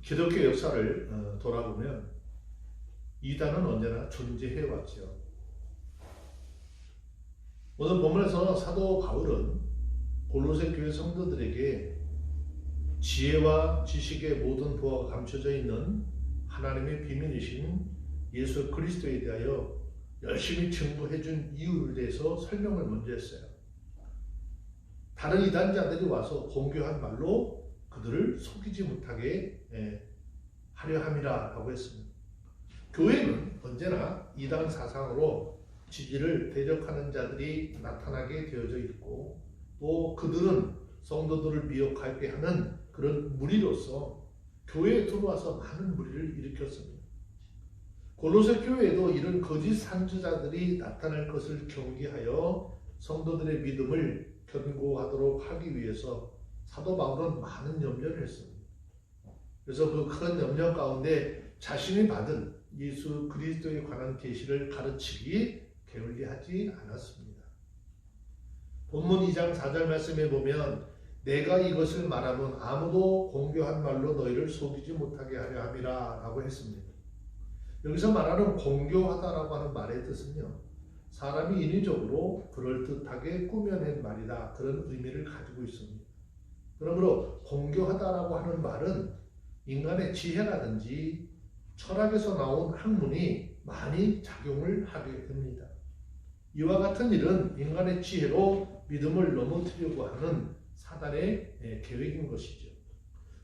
기독교 역사를 돌아보면 이단은 언제나 존재해왔죠. 오늘 본문에서 사도 바울은 골로새 교회 성도들에게 지혜와 지식의 모든 보화가 감춰져 있는 하나님의 비밀이신 예수 그리스도에 대하여 열심히 증거해 준 이유에 대해서 설명을 먼저 했어요. 다른 이단자들이 와서 공교한 말로 그들을 속이지 못하게 하려 함이라 라고 했습니다. 교회는 언제나 이단 사상으로 진리를 대적하는 자들이 나타나게 되어져 있고, 또 그들은 성도들을 미혹하게 하는 그런 무리로서 교회에 들어와서 많은 무리를 일으켰습니다. 골로새 교회에도 이런 거짓 선지자들이 나타날 것을 경계하여 성도들의 믿음을 견고하도록 하기 위해서 사도 바울은 많은 염려를 했습니다. 그래서 그 큰 염려 가운데 자신이 받은 예수 그리스도에 관한 계시를 가르치기 게을리하지 않았습니다. 본문 2장 4절 말씀에 보면 내가 이것을 말하면 아무도 공교한 말로 너희를 속이지 못하게 하려 함이라 라고 했습니다. 여기서 말하는 공교하다라고 하는 말의 뜻은요, 사람이 인위적으로 그럴듯하게 꾸며낸 말이다, 그런 의미를 가지고 있습니다. 그러므로 공교하다라고 하는 말은 인간의 지혜라든지 철학에서 나온 학문이 많이 작용을 하게 됩니다. 이와 같은 일은 인간의 지혜로 믿음을 넘어뜨리려고 하는 사단의 계획인 것이죠.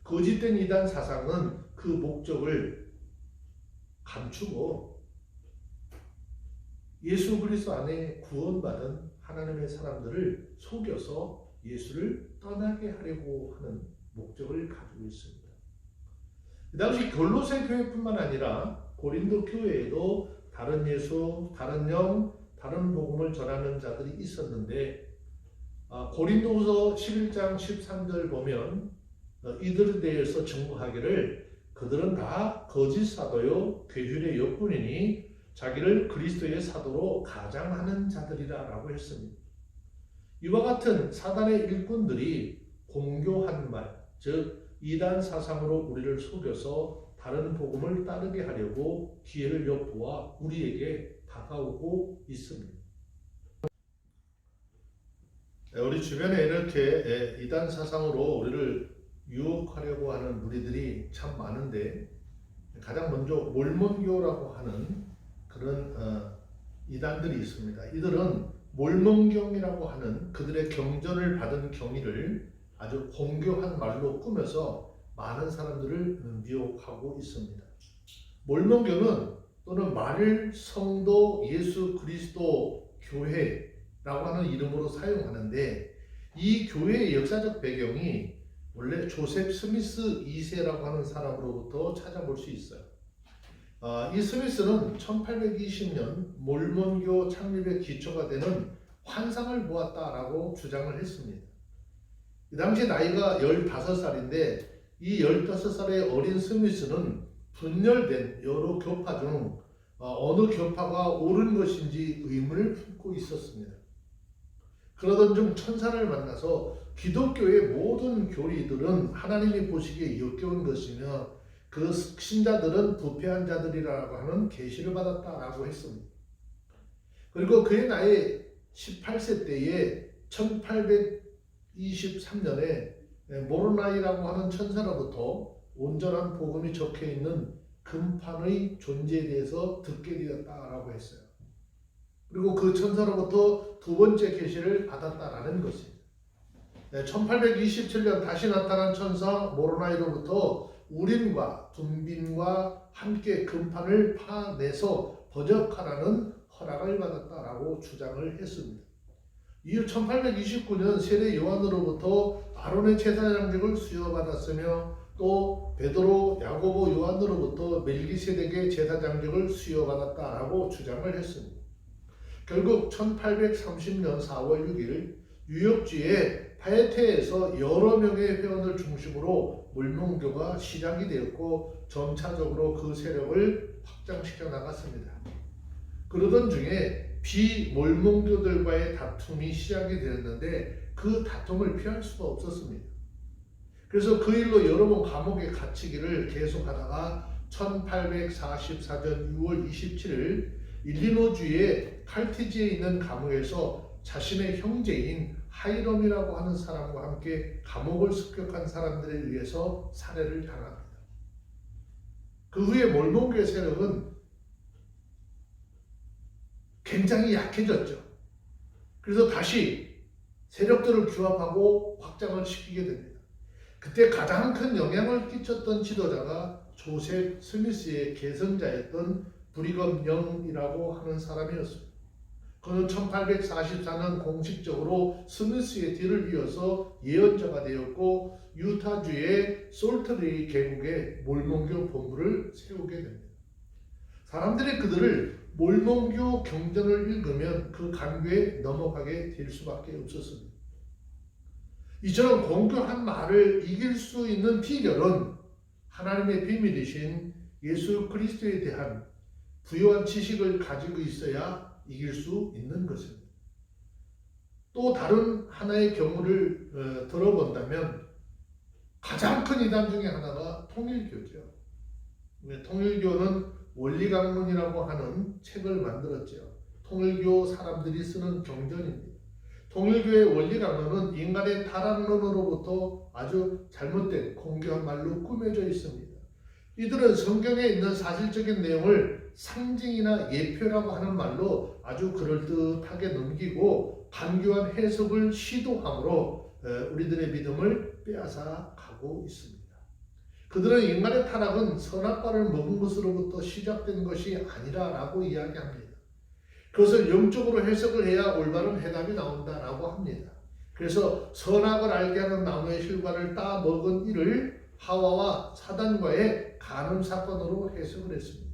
거짓된 이단 사상은 그 목적을 감추고 예수 그리스도 안에 구원받은 하나님의 사람들을 속여서 예수를 떠나게 하려고 하는 목적을 가지고 있습니다. 그 당시 골로새 교회뿐만 아니라 고린도 교회에도 다른 예수, 다른 영, 다른 복음을 전하는 자들이 있었는데, 고린도후서 11장 13절 보면 이들에 대해서 증거하기를 그들은 다 거짓 사도요 괴율의 역군이니 자기를 그리스도의 사도로 가장하는 자들이라 라고 했습니다. 이와 같은 사단의 일꾼들이 공교한 말, 즉 이단 사상으로 우리를 속여서 다른 복음을 따르게 하려고 기회를 엿보아 우리에게 다가오고 있습니다. 우리 주변에 이렇게 이단 사상으로 우리를 유혹하려고 하는 무리들이 참 많은데, 가장 먼저 몰몬교라고 하는 그런 이단들이 있습니다. 이들은 몰몬경이라고 하는 그들의 경전을 받은 경위를 아주 공교한 말로 꾸며서 많은 사람들을 미혹하고 있습니다. 몰몬교는 또는 말을 성도 예수 그리스도 교회라고 하는 이름으로 사용하는데, 이 교회의 역사적 배경이 원래 조셉 스미스 2세라고 하는 사람으로부터 찾아볼 수 있어요. 이 스미스는 1820년 몰몬교 창립의 기초가 되는 환상을 보았다라고 주장을 했습니다. 이 당시 나이가 15살인데 이 15살의 어린 스미스는 분열된 여러 교파 중 어느 교파가 옳은 것인지 의문을 품고 있었습니다. 그러던 중 천사를 만나서 기독교의 모든 교리들은 하나님이 보시기에 역겨운 것이며 그 신자들은 부패한 자들이라고 하는 계시를 받았다라고 했습니다. 그리고 그의 나이 18세 때에 1823년에 모로나이라고 하는 천사로부터 온전한 복음이 적혀있는 금판의 존재에 대해서 듣게 되었다라고 했어요. 그리고 그 천사로부터 두 번째 계시를 받았다라는 것입니다. 1827년 다시 나타난 천사 모로나이로부터 우림과 둠빈과 함께 금판을 파내서 번역하라는 허락을 받았다라고 주장을 했습니다. 이후 1829년 세례 요한으로부터 아론의 제사장직을 수여받았으며 또 베드로, 야고보, 요한으로부터 멜기세덱의 제사장직을 수여받았다라고 주장을 했습니다. 결국 1830년 4월 6일 뉴욕주의 파에테에서 여러 명의 회원을 중심으로 몰몬교가 시작이 되었고 점차적으로 그 세력을 확장시켜 나갔습니다. 그러던 중에 비몰몬교들과의 다툼이 시작이 되었는데 그 다툼을 피할 수가 없었습니다. 그래서 그 일로 여러 번 감옥에 갇히기를 계속하다가 1844년 6월 27일 일리노주의 칼티지에 있는 감옥에서 자신의 형제인 하이럼이라고 하는 사람과 함께 감옥을 습격한 사람들에 의해서 살해를 당합니다. 그 후에 몰몬교의 세력은 굉장히 약해졌죠. 그래서 다시 세력들을 규합하고 확장을 시키게 됩니다. 그때 가장 큰 영향을 끼쳤던 지도자가 조셉 스미스의 계승자였던 브리검 영이라고 하는 사람이었습니다. 그는 1844년 공식적으로 스미스의 뒤를 이어서 예언자가 되었고 유타주의 솔트레이 계곡에 몰몬교 본부를 세우게 됩니다. 사람들이 그들을 몰몬교 경전을 읽으면 그 간교에 넘어가게 될 수밖에 없었습니다. 이처럼 공교한 말을 이길 수 있는 비결은 하나님의 비밀이신 예수 그리스도에 대한 부유한 지식을 가지고 있어야 이길 수 있는 것입니다. 또 다른 하나의 경우를 들어본다면 가장 큰 이단 중에 하나가 통일교죠. 통일교는 원리강론이라고 하는 책을 만들었죠. 통일교 사람들이 쓰는 경전입니다. 통일교의 원리강론은 인간의 타락론으로부터 아주 잘못된 공교한 말로 꾸며져 있습니다. 이들은 성경에 있는 사실적인 내용을 상징이나 예표라고 하는 말로 아주 그럴듯하게 넘기고 간교한 해석을 시도함으로 우리들의 믿음을 빼앗아 가고 있습니다. 그들은 인간의 타락은 선악과를 먹은 것으로부터 시작된 것이 아니라라고 이야기합니다. 그것을 영적으로 해석을 해야 올바른 해답이 나온다라고 합니다. 그래서 선악을 알게 하는 나무의 실과를 따 먹은 이를 하와와 사단과의 간음 사건으로 해석을 했습니다.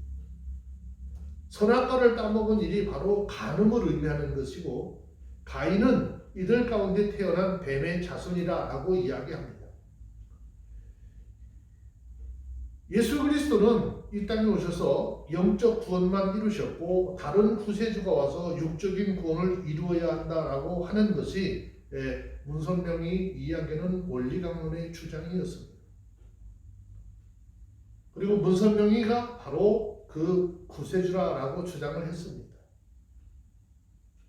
선악과를 따먹은 일이 바로 간음을 의미하는 것이고 가인은 이들 가운데 태어난 뱀의 자손이라고 이야기합니다. 예수 그리스도는 이 땅에 오셔서 영적 구원만 이루셨고 다른 구세주가 와서 육적인 구원을 이루어야 한다라고 하는 것이 문선명이 이야기하는 원리강론의 주장이었습니다. 그리고 문선명이가 바로 그 구세주라고 주장을 했습니다.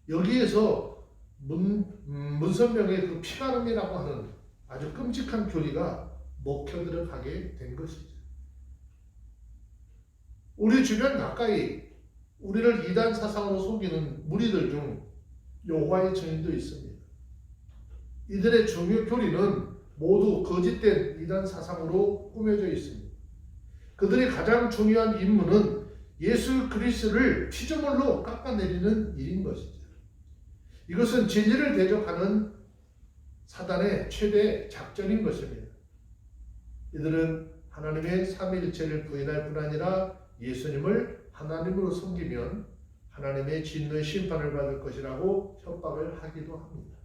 여기에서 문선명의 그 피가름이라고 하는 아주 끔찍한 교리가 먹혀 들어가게 된 것이죠. 우리 주변 가까이 우리를 이단 사상으로 속이는 무리들 중 여호와의 증인도 있습니다. 이들의 중요 교리는 모두 거짓된 이단 사상으로 꾸며져 있습니다. 그들의 가장 중요한 임무는 예수 그리스도를 피조물로 깎아내리는 일인 것이죠. 이것은 진리를 대적하는 사단의 최대 작전인 것입니다. 이들은 하나님의 삼위일체를 부인할 뿐 아니라 예수님을 하나님으로 섬기면 하나님의 진노의 심판을 받을 것이라고 협박을 하기도 합니다.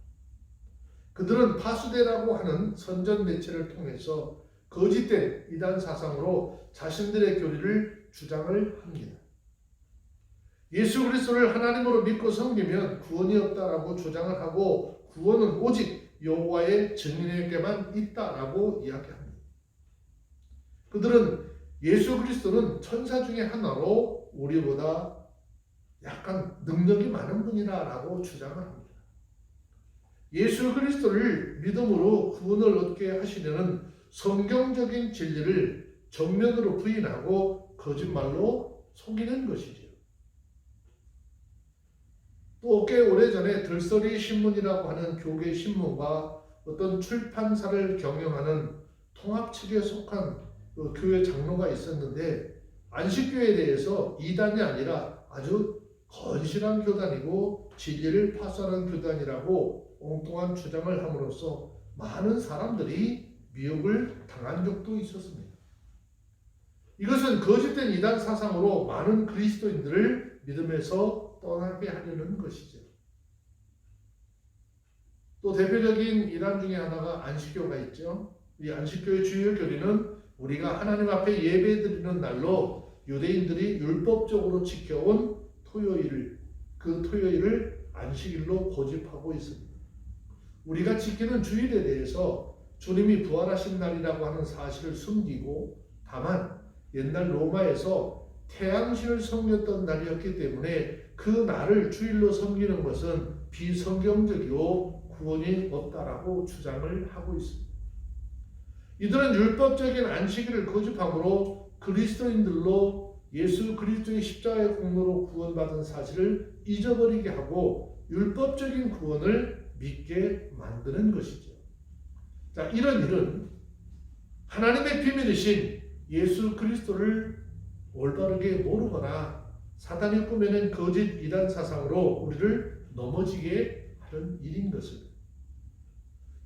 그들은 파수대라고 하는 선전 매체를 통해서 거짓된 이단 사상으로 자신들의 교리를 주장을 합니다. 예수 그리스도를 하나님으로 믿고 섬기면 구원이 없다라고 주장을 하고 구원은 오직 여호와의 증인에게만 있다라고 이야기합니다. 그들은 예수 그리스도는 천사 중에 하나로 우리보다 약간 능력이 많은 분이라고 주장을 합니다. 예수 그리스도를 믿음으로 구원을 얻게 하시려는 성경적인 진리를 정면으로 부인하고 거짓말로 속이는 것이죠. 또 꽤 오래전에 들소리 신문이라고 하는 교계 신문과 어떤 출판사를 경영하는 통합 측에 속한 그 교회 장로가 있었는데 안식교에 대해서 이단이 아니라 아주 건실한 교단이고 진리를 파수하는 교단이라고 엉뚱한 주장을 함으로써 많은 사람들이 미혹을 당한 적도 있었습니다. 이것은 거짓된 이단 사상으로 많은 그리스도인들을 믿음에서 떠나게 하려는 것이죠. 또 대표적인 이단 중에 하나가 안식교가 있죠. 이 안식교의 주요 교리는 우리가 하나님 앞에 예배드리는 날로 유대인들이 율법적으로 지켜온 그 토요일을 안식일로 고집하고 있습니다. 우리가 지키는 주일에 대해서 주님이 부활하신 날이라고 하는 사실을 숨기고 다만 옛날 로마에서 태양신을 섬겼던 날이었기 때문에 그 날을 주일로 섬기는 것은 비성경적이고 구원이 없다라고 주장을 하고 있습니다. 이들은 율법적인 안식일을 거듭함으로 그리스도인들로 예수 그리스도의 십자가의 공로로 구원받은 사실을 잊어버리게 하고 율법적인 구원을 믿게 만드는 것이죠. 자, 이런 일은 하나님의 비밀이신 예수 그리스도를 올바르게 모르거나 사단이 꾸며낸 거짓 이단 사상으로 우리를 넘어지게 하는 일인 것입니다.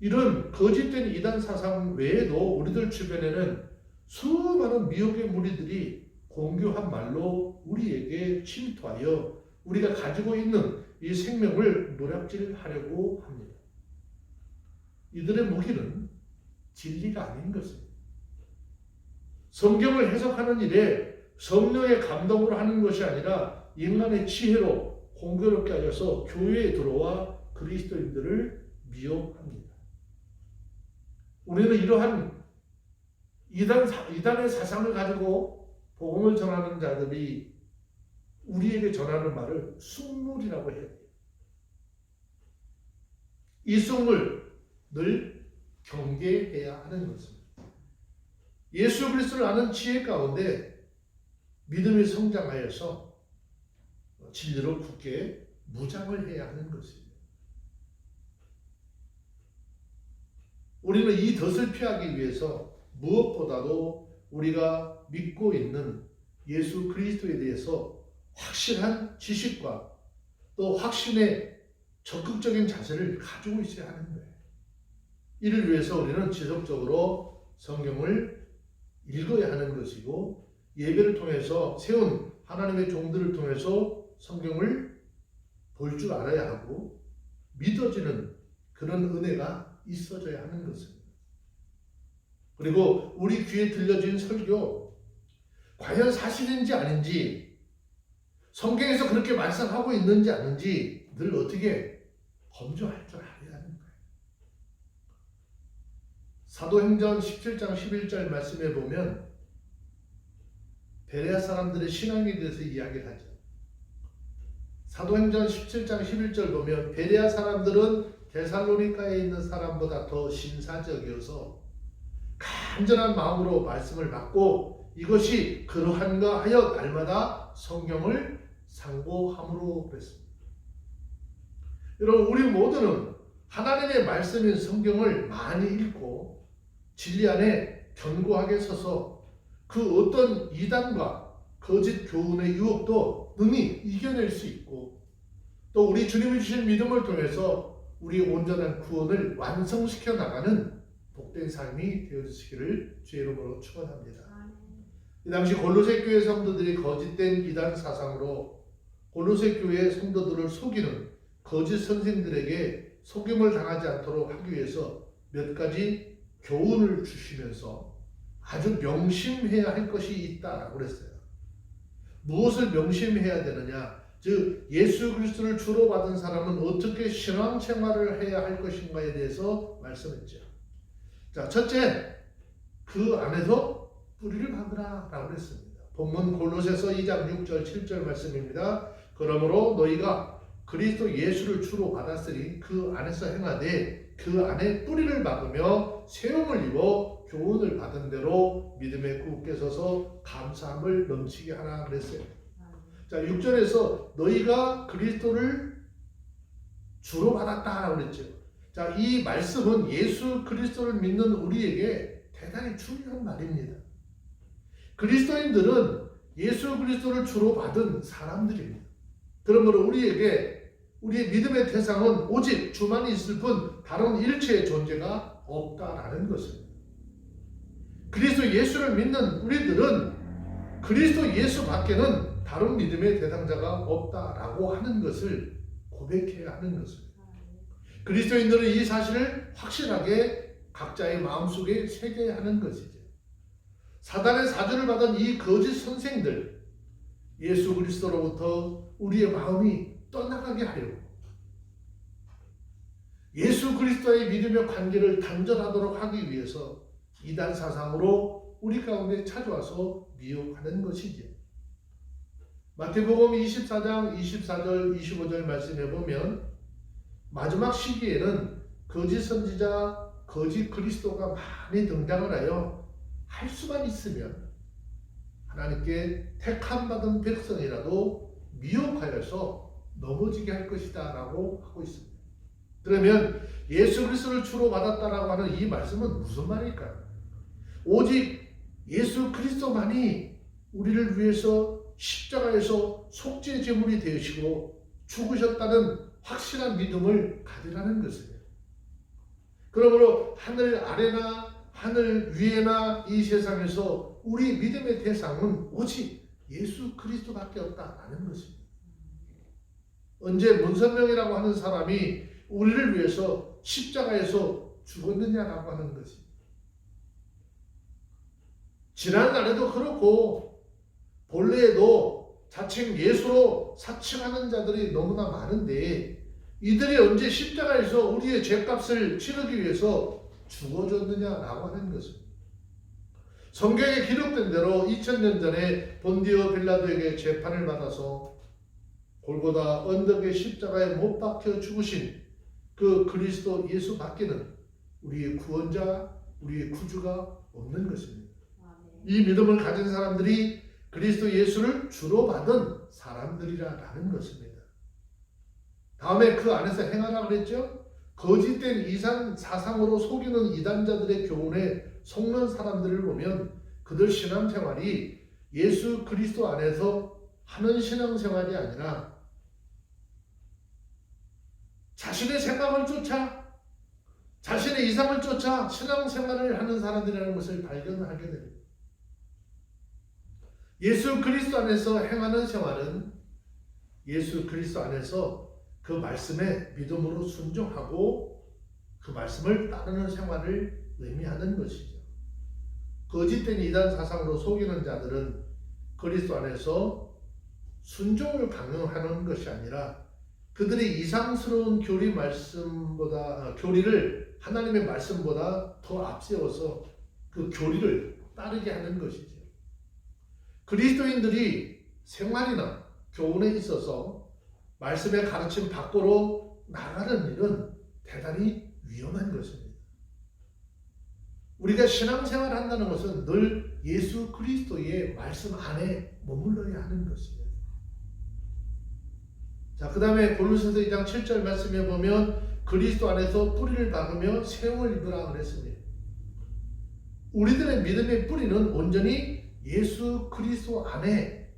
이런 거짓된 이단 사상 외에도 우리들 주변에는 수많은 미혹의 무리들이 공교한 말로 우리에게 침투하여 우리가 가지고 있는 이 생명을 노략질하려고 합니다. 이들의 무기는 진리가 아닌 것입니다. 성경을 해석하는 일에 성령의 감동으로 하는 것이 아니라 인간의 지혜로 공교롭게 하여서 교회에 들어와 그리스도인들을 미혹합니다. 우리는 이러한 이단의 사상을 가지고 복음을 전하는 자들이 우리에게 전하는 말을 숭물이라고 해야 돼요. 이 숭물 늘 경계해야 하는 것입니다. 예수 그리스도를 아는 지혜 가운데 믿음이 성장하여서 진리로 굳게 무장을 해야 하는 것입니다. 우리는 이 덫을 피하기 위해서 무엇보다도 우리가 믿고 있는 예수 그리스도에 대해서 확실한 지식과 또 확신의 적극적인 자세를 가지고 있어야 하는 거예요. 이를 위해서 우리는 지속적으로 성경을 읽어야 하는 것이고 예배를 통해서 세운 하나님의 종들을 통해서 성경을 볼 줄 알아야 하고 믿어지는 그런 은혜가 있어져야 하는 것입니다. 그리고 우리 귀에 들려진 설교 과연 사실인지 아닌지 성경에서 그렇게 말씀하고 있는지 아닌지 늘 어떻게 검증할 줄 알아야 하는 거예요. 사도행전 17장 11절 말씀에 보면 베레아 사람들의 신앙에 대해서 이야기를 하죠. 사도행전 17장 11절 보면 베레아 사람들은 데살로니가에 있는 사람보다 더 신사적이어서 간절한 마음으로 말씀을 받고 이것이 그러한가 하여 날마다 성경을 상고함으로 그랬습니다. 여러분, 우리 모두는 하나님의 말씀인 성경을 많이 읽고 진리 안에 견고하게 서서 그 어떤 이단과 거짓 교훈의 유혹도 능히 이겨낼 수 있고 또 우리 주님이 주신 믿음을 통해서 우리 온전한 구원을 완성시켜 나가는 복된 삶이 되어주시기를 주의 이름으로 축원합니다. 이 당시 골로새 교회 성도들이 거짓된 이단 사상으로 골로새 교회 성도들을 속이는 거짓 선생들에게 속임을 당하지 않도록 하기 위해서 몇 가지 교훈을 주시면서 아주 명심해야 할 것이 있다라고 그랬어요. 무엇을 명심해야 되느냐? 즉 예수 그리스도를 주로 받은 사람은 어떻게 신앙생활을 해야 할 것인가에 대해서 말씀했죠. 자, 첫째, 그 안에서 뿌리를 박으라 라고 그랬습니다. 본문 골로새서 2장 6절 7절 말씀입니다. 그러므로 너희가 그리스도 예수를 주로 받았으니 그 안에서 행하되 그 안에 뿌리를 박으며 세움을 입어 교훈을 받은 대로 믿음에 굳게 서서 감사함을 넘치게 하라 그랬어요. 자, 6절에서 너희가 그리스도를 주로 받았다라고 그랬죠. 자, 이 말씀은 예수 그리스도를 믿는 우리에게 대단히 중요한 말입니다. 그리스도인들은 예수 그리스도를 주로 받은 사람들입니다. 그러므로 우리에게 우리의 믿음의 대상은 오직 주만이 있을 뿐 다른 일체의 존재가 없다라는 것입니다. 그리스도 예수를 믿는 우리들은 그리스도 예수 밖에는 다른 믿음의 대상자가 없다라고 하는 것을 고백해야 하는 것입니다. 그리스도인들은 이 사실을 확실하게 각자의 마음속에 새겨야 하는 것이죠. 사단의 사주를 받은 이 거짓 선생들, 예수 그리스도로부터 우리의 마음이 떠나가게 하려고 예수 그리스도의 믿음의 관계를 단절하도록 하기 위해서 이단 사상으로 우리 가운데 찾아와서 미혹하는 것이지요. 마태복음 24장 24절 25절 말씀해 보면 마지막 시기에는 거짓 선지자, 거짓 그리스도가 많이 등장을 하여 할 수만 있으면 하나님께 택함 받은 백성이라도 미혹하여서 넘어지게 할 것이다 라고 하고 있습니다. 그러면 예수 그리스도를 주로 받았다라고 하는 이 말씀은 무슨 말일까요? 오직 예수 그리스도만이 우리를 위해서 십자가에서 속죄 제물이 되시고 죽으셨다는 확실한 믿음을 가지라는 것이에요. 그러므로 하늘 아래나 하늘 위에나 이 세상에서 우리 믿음의 대상은 오직 예수 그리스도밖에 없다라는 것입니다. 언제 문선명이라고 하는 사람이 우리를 위해서 십자가에서 죽었느냐라고 하는 것입니다. 지난날에도 그렇고 본래에도 자칭 예수로 사칭하는 자들이 너무나 많은데 이들이 언제 십자가에서 우리의 죄값을 치르기 위해서 죽어줬느냐라고 하는 것입니다. 성경에 기록된 대로 2000년 전에 본디오 빌라도에게 재판을 받아서 골고다 언덕의 십자가에 못 박혀 죽으신 그 그리스도 예수 밖에는 우리의 구원자, 우리의 구주가 없는 것입니다. 이 믿음을 가진 사람들이 그리스도 예수를 주로 받은 사람들이라는 것입니다. 다음에 그 안에서 행하라 그랬죠? 거짓된 이상 사상으로 속이는 이단자들의 교훈에 속는 사람들을 보면 그들 신앙생활이 예수 그리스도 안에서 하는 신앙생활이 아니라 자신의 생각을 쫓아 자신의 이상을 쫓아 신앙생활을 하는 사람들이라는 것을 발견하게 됩니다. 예수 그리스도 안에서 행하는 생활은 예수 그리스도 안에서 그 말씀에 믿음으로 순종하고 그 말씀을 따르는 생활을 의미하는 것이죠. 거짓된 이단 사상으로 속이는 자들은 그리스도 안에서 순종을 강요하는 것이 아니라 그들이 이상스러운 교리를 하나님의 말씀보다 더 앞세워서 그 교리를 따르게 하는 것이죠. 그리스도인들이 생활이나 교훈에 있어서 말씀의 가르침 밖으로 나가는 일은 대단히 위험한 것입니다. 우리가 신앙생활을 한다는 것은 늘 예수 그리스도의 말씀 안에 머물러야 하는 것입니다. 자, 그 다음에 골로새서 2장 7절 말씀에 보면 그리스도 안에서 뿌리를 박으며 세움을 입으라 그랬습니다. 우리들의 믿음의 뿌리는 온전히 예수 그리스도 안에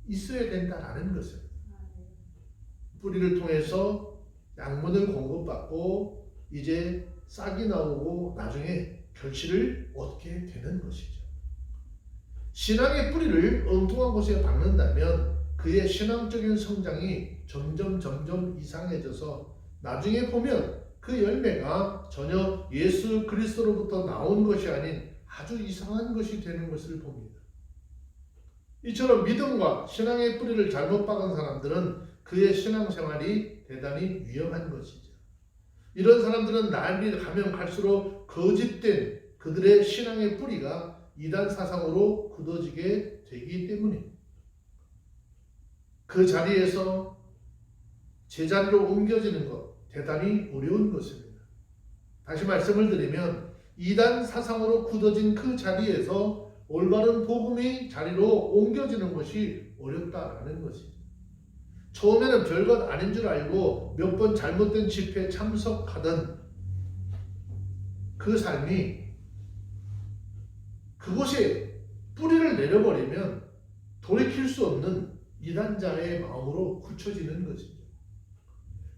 있어야 된다라는 것입니다. 뿌리를 통해서 양분을 공급받고 이제 싹이 나오고 나중에 결실을 얻게 되는 것이죠. 신앙의 뿌리를 엉뚱한 곳에 박는다면 그의 신앙적인 성장이 점점 이상해져서 나중에 보면 그 열매가 전혀 예수 그리스도로부터 나온 것이 아닌 아주 이상한 것이 되는 것을 봅니다. 이처럼 믿음과 신앙의 뿌리를 잘못 박은 사람들은 그의 신앙생활이 대단히 위험한 것이죠. 이런 사람들은 날이 가면 갈수록 거짓된 그들의 신앙의 뿌리가 이단 사상으로 굳어지게 되기 때문입니다. 그 자리에서 제자리로 옮겨지는 것 대단히 어려운 것입니다. 다시 말씀을 드리면 이단 사상으로 굳어진 그 자리에서 올바른 복음의 자리로 옮겨지는 것이 어렵다라는 것이죠. 처음에는 별것 아닌 줄 알고 몇 번 잘못된 집회에 참석하던 그 삶이 그곳에 뿌리를 내려버리면 돌이킬 수 없는 이단자의 마음으로 굳혀지는 것이죠.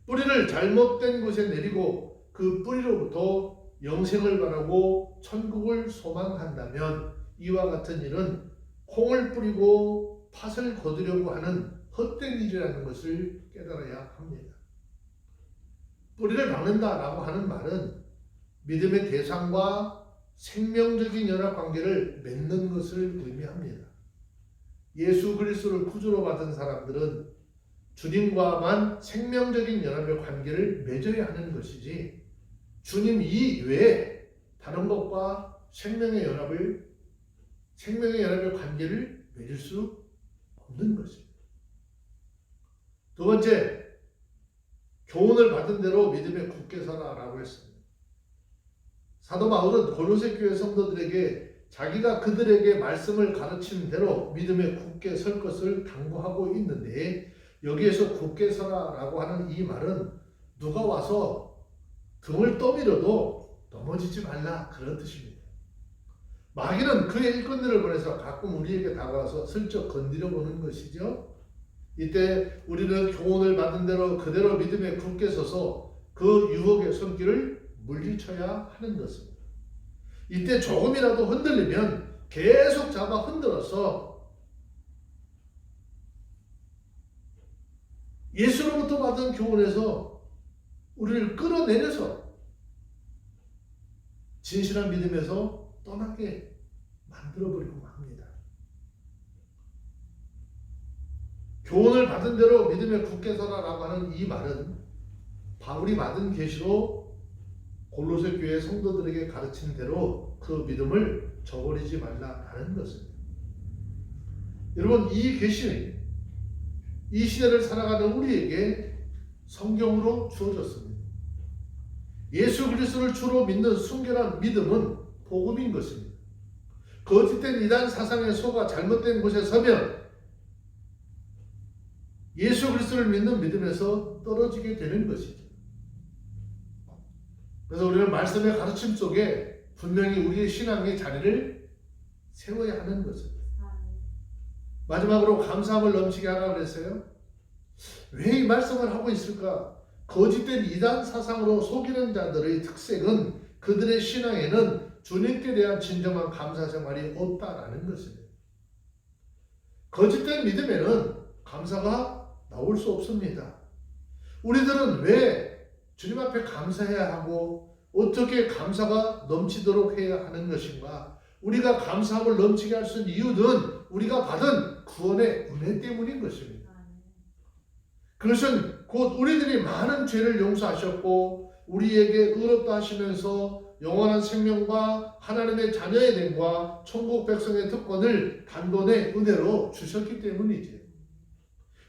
뿌리를 잘못된 곳에 내리고 그 뿌리로부터 영생을 바라고 천국을 소망한다면 이와 같은 일은 콩을 뿌리고 팥을 거두려고 하는 헛된 일이라는 것을 깨달아야 합니다. 뿌리를 박는다라고 하는 말은 믿음의 대상과 생명적인 연합관계를 맺는 것을 의미합니다. 예수 그리스도를 구주로 받은 사람들은 주님과만 생명적인 연합의 관계를 맺어야 하는 것이지 주님 이외에 다른 것과 생명의 관계를 맺을 수 없는 것입니다. 두 번째, 교훈을 받은 대로 믿음에 굳게 서라라고 했습니다. 사도 바울은 골로새 교회 성도들에게 자기가 그들에게 말씀을 가르치는 대로 믿음에 굳게 설 것을 당부하고 있는데, 여기에서 굳게 서라라고 하는 이 말은 누가 와서 등을 떠밀어도 넘어지지 말라, 그런 뜻입니다. 마귀는 그의 일꾼들을 보내서 가끔 우리에게 다가와서 슬쩍 건드려 보는 것이죠. 이때 우리는 교훈을 받은 대로 그대로 믿음에 굳게 서서 그 유혹의 손길을 물리쳐야 하는 것입니다. 이때 조금이라도 흔들리면 계속 잡아 흔들어서 예수로부터 받은 교훈에서 우리를 끌어내려서 진실한 믿음에서 떠나게 만들어버리고 합니다. 교훈을 받은 대로 믿음에 굳게 서라라고 하는 이 말은 바울이 받은 계시로 골로새 교회 성도들에게 가르친 대로 그 믿음을 저버리지 말라라는 것입니다. 여러분, 이 계시는 이 시대를 살아가는 우리에게 성경으로 주어졌습니다. 예수 그리스도를 주로 믿는 순결한 믿음은 복음인 것입니다. 거짓된 이단 사상에 속아 잘못된 곳에 서면 예수 그리스도를 믿는 믿음에서 떨어지게 되는 것이죠. 그래서 우리는 말씀의 가르침 속에 분명히 우리의 신앙의 자리를 세워야 하는 것입니다. 마지막으로 감사함을 넘치게 하라 그랬어요. 왜 이 말씀을 하고 있을까? 거짓된 이단 사상으로 속이는 자들의 특색은 그들의 신앙에는 주님께 대한 진정한 감사 생활이 없다라는 것입니다. 거짓된 믿음에는 감사가 나올 수 없습니다. 우리들은 왜 주님 앞에 감사해야 하고 어떻게 감사가 넘치도록 해야 하는 것인가? 우리가 감사함을 넘치게 할 수 있는 이유는 우리가 받은 구원의 은혜 때문인 것입니다. 그것은 곧 우리들이 많은 죄를 용서하셨고 우리에게 의롭다 하시면서 영원한 생명과 하나님의 자녀의 됨과 천국 백성의 특권을 단번에 은혜로 주셨기 때문이지.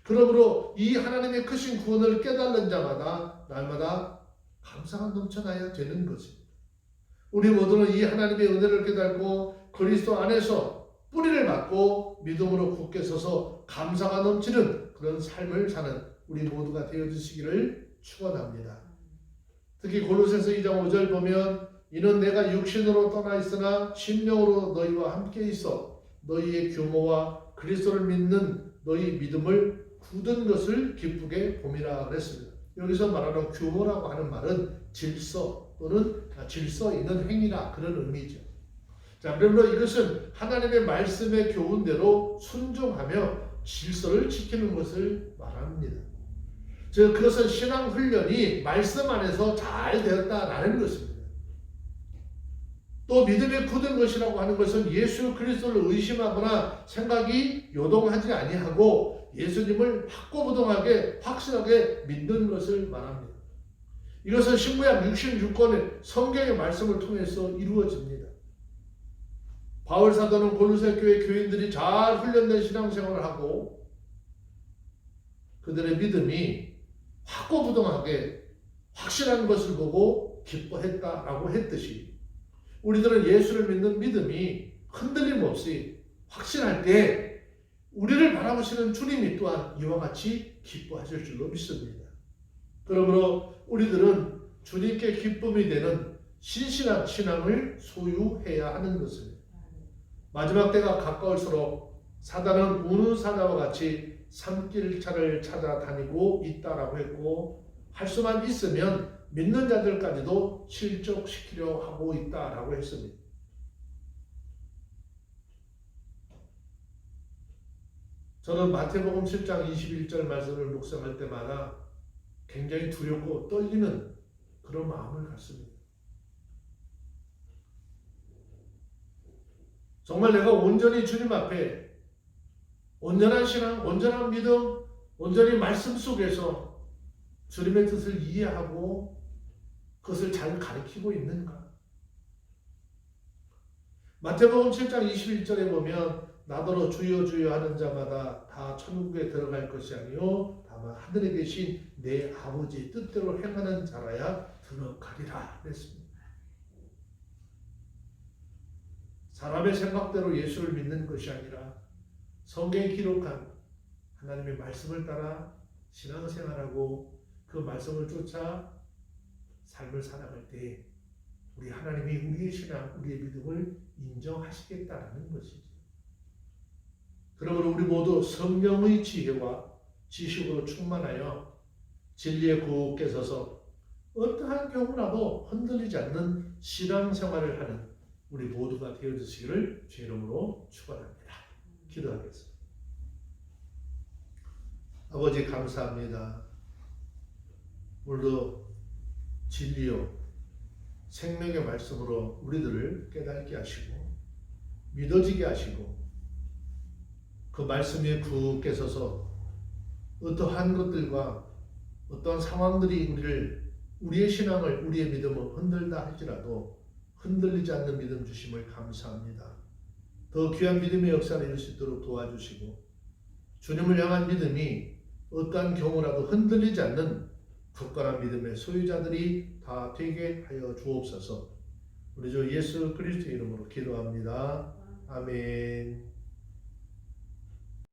그러므로 이 하나님의 크신 구원을 깨달는 자마다 날마다 감사가 넘쳐나야 되는 것입니다. 우리 모두는 이 하나님의 은혜를 깨닫고 그리스도 안에서 뿌리를 받고 믿음으로 굳게 서서 감사가 넘치는 그런 삶을 사는 우리 모두가 되어주시기를 축원합니다. 특히 골로새서 2장 5절 보면 이는 내가 육신으로 떠나 있으나 심령으로 너희와 함께 있어 너희의 규모와 그리스도를 믿는 너희 믿음을 굳은 것을 기쁘게 봄이라 그랬습니다. 여기서 말하는 규모라고 하는 말은 질서 또는 질서 있는 행위라 그런 의미죠. 자, 그러므로 이것은 하나님의 말씀의 교훈대로 순종하며 질서를 지키는 것을 말합니다. 즉 그것은 신앙 훈련이 말씀 안에서 잘 되었다라는 것입니다. 또 믿음에 굳은 것이라고 하는 것은 예수 그리스도를 의심하거나 생각이 요동하지 아니하고 예수님을 확고부동하게 확실하게 믿는 것을 말합니다. 이것은 신구약 66권의 성경의 말씀을 통해서 이루어집니다. 바울 사도는 골로새 교회 교인들이 잘 훈련된 신앙생활을 하고 그들의 믿음이 확고부동하게 확실한 것을 보고 기뻐했다라고 했듯이 우리들은 예수를 믿는 믿음이 흔들림 없이 확실할 때 우리를 바라보시는 주님이 또한 이와 같이 기뻐하실 줄로 믿습니다. 그러므로 우리들은 주님께 기쁨이 되는 신실한 신앙을 소유해야 하는 것입니다. 마지막 때가 가까울수록 사단은 우는 사자와 같이 산길차를 찾아다니고 있다라고 했고 할 수만 있으면 믿는 자들까지도 실족시키려 하고 있다라고 했습니다. 저는 마태복음 7장 21절 말씀을 묵상할 때마다 굉장히 두렵고 떨리는 그런 마음을 갖습니다. 정말 내가 온전히 주님 앞에 온전한 신앙, 온전한 믿음, 온전히 말씀 속에서 주님의 뜻을 이해하고 그것을 잘 가르치고 있는가? 마태복음 7장 21절에 보면 나더러 주여 주여 하는 자마다 다 천국에 들어갈 것이 아니요 다만 하늘에 계신 내 아버지 뜻대로 행하는 자라야 들어가리라 그랬습니다. 사람의 생각대로 예수를 믿는 것이 아니라 성경에 기록한 하나님의 말씀을 따라 신앙생활하고 그 말씀을 쫓아 삶을 살아갈 때 우리 하나님이 우리의 신앙, 우리의 믿음을 인정하시겠다라는 것이죠. 그러므로 우리 모두 성령의 지혜와 지식으로 충만하여 진리에 굳게 서서 어떠한 경우라도 흔들리지 않는 신앙생활을 하는 우리 모두가 되어주시기를 주의 이름으로 축원합니다. 기도하겠습니다. 아버지 감사합니다. 오늘도 진리요 생명의 말씀으로 우리들을 깨닫게 하시고 믿어지게 하시고 그 말씀 위에 굳게 서서 어떠한 것들과 어떠한 상황들이 우리의 신앙을 우리의 믿음을 흔들다 할지라도 흔들리지 않는 믿음 주심을 감사합니다. 더 귀한 믿음의 역사를 이룰 수 있도록 도와주시고 주님을 향한 믿음이 어떠한 경우라도 흔들리지 않는 굳건한 믿음의 소유자들이 다 되게 하여 주옵소서. 우리 주 예수 그리스도의 이름으로 기도합니다. 아멘.